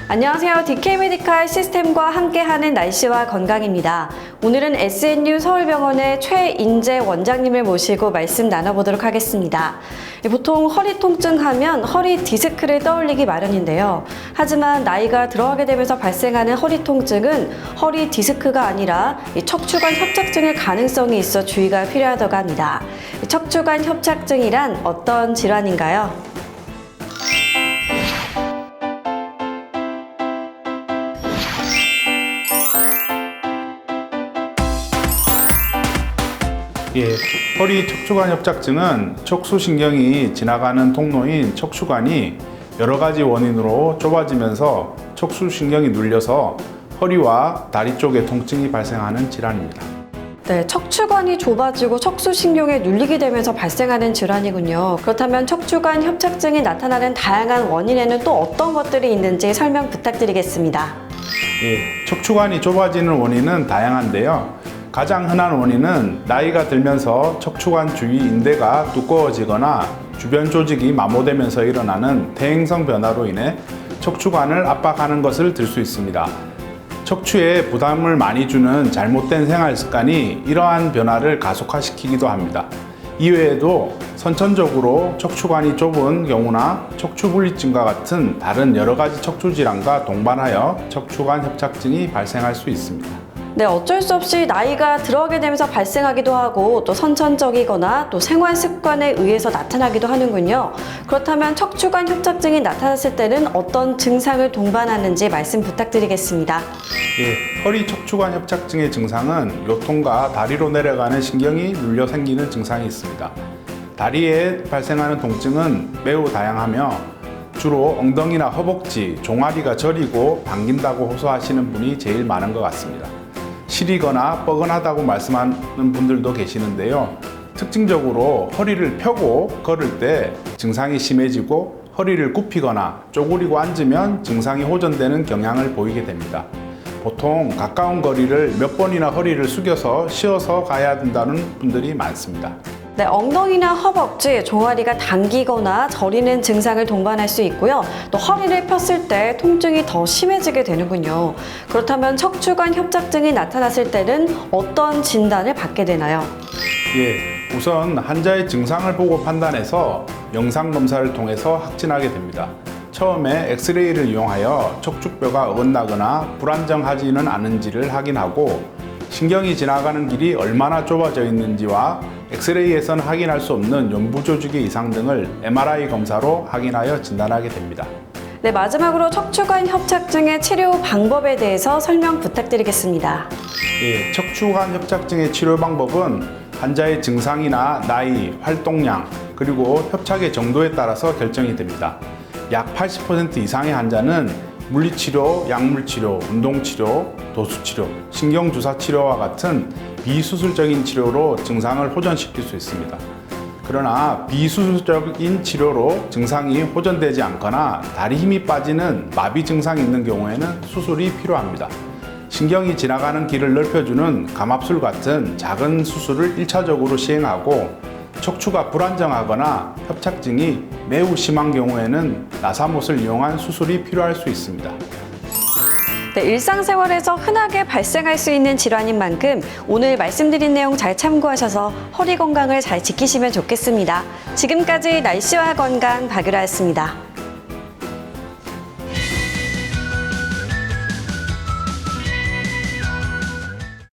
안녕하세요. DK메디칼 시스템과 함께하는 날씨와 건강입니다. 오늘은 SNU 서울병원의 최인재 원장님을 모시고 말씀 나눠보도록 하겠습니다. 보통 허리 통증 하면 허리 디스크를 떠올리기 마련인데요. 하지만 나이가 들어가게 되면서 발생하는 허리 통증은 허리 디스크가 아니라 척추관 협착증일 가능성이 있어 주의가 필요하다고 합니다. 척추관 협착증이란 어떤 질환인가요? 허리 척추관 협착증은 척수신경이 지나가는 통로인 척추관이 여러 가지 원인으로 좁아지면서 척수신경이 눌려서 허리와 다리 쪽에 통증이 발생하는 질환입니다. 네, 척추관이 좁아지고 척수신경에 눌리게 되면서 발생하는 질환이군요. 그렇다면 척추관 협착증이 나타나는 다양한 원인에는 또 어떤 것들이 있는지 설명 부탁드리겠습니다. 척추관이 좁아지는 원인은 다양한데요. 가장 흔한 원인은 나이가 들면서 척추관 주위 인대가 두꺼워지거나 주변 조직이 마모되면서 일어나는 퇴행성 변화로 인해 척추관을 압박하는 것을 들 수 있습니다. 척추에 부담을 많이 주는 잘못된 생활 습관이 이러한 변화를 가속화시키기도 합니다. 이외에도 선천적으로 척추관이 좁은 경우나 척추분리증과 같은 다른 여러 가지 척추 질환과 동반하여 척추관 협착증이 발생할 수 있습니다. 네, 어쩔 수 없이 나이가 들어가게 되면서 발생하기도 하고 또 선천적이거나 또 생활 습관에 의해서 나타나기도 하는군요. 그렇다면 척추관 협착증이 나타났을 때는 어떤 증상을 동반하는지 말씀 부탁드리겠습니다. 허리 척추관 협착증의 증상은 요통과 다리로 내려가는 신경이 눌려 생기는 증상이 있습니다. 다리에 발생하는 통증은 매우 다양하며 주로 엉덩이나 허벅지, 종아리가 저리고 당긴다고 호소하시는 분이 제일 많은 것 같습니다. 시리거나 뻐근하다고 말씀하는 분들도 계시는데요. 특징적으로 허리를 펴고 걸을 때 증상이 심해지고 허리를 굽히거나 쪼그리고 앉으면 증상이 호전되는 경향을 보이게 됩니다. 보통 가까운 거리를 몇 번이나 허리를 숙여서 쉬어서 가야 된다는 분들이 많습니다. 네, 엉덩이나 허벅지, 종아리가 당기거나 저리는 증상을 동반할 수 있고요. 또 허리를 폈을 때 통증이 더 심해지게 되는군요. 그렇다면 척추관 협착증이 나타났을 때는 어떤 진단을 받게 되나요? 우선 환자의 증상을 보고 판단해서 영상 검사를 통해서 확진하게 됩니다. 처음에 엑스레이를 이용하여 척추뼈가 어긋나거나 불안정하지는 않은지를 확인하고 신경이 지나가는 길이 얼마나 좁아져 있는지와 엑스레이에서는 확인할 수 없는 연부 조직의 이상 등을 MRI 검사로 확인하여 진단하게 됩니다. 네, 마지막으로 척추관 협착증의 치료 방법에 대해서 설명 부탁드리겠습니다. 척추관 협착증의 치료 방법은 환자의 증상이나 나이, 활동량, 그리고 협착의 정도에 따라서 결정이 됩니다. 약 80% 이상의 환자는 물리치료, 약물치료, 운동치료, 도수치료, 신경주사치료와 같은 비수술적인 치료로 증상을 호전시킬 수 있습니다. 그러나 비수술적인 치료로 증상이 호전되지 않거나 다리 힘이 빠지는 마비 증상이 있는 경우에는 수술이 필요합니다. 신경이 지나가는 길을 넓혀주는 감압술 같은 작은 수술을 1차적으로 시행하고 척추가 불안정하거나 협착증이 매우 심한 경우에는 나사못을 이용한 수술이 필요할 수 있습니다. 네, 일상생활에서 흔하게 발생할 수 있는 질환인 만큼 오늘 말씀드린 내용 잘 참고하셔서 허리 건강을 잘 지키시면 좋겠습니다. 지금까지 날씨와 건강 박유라였습니다.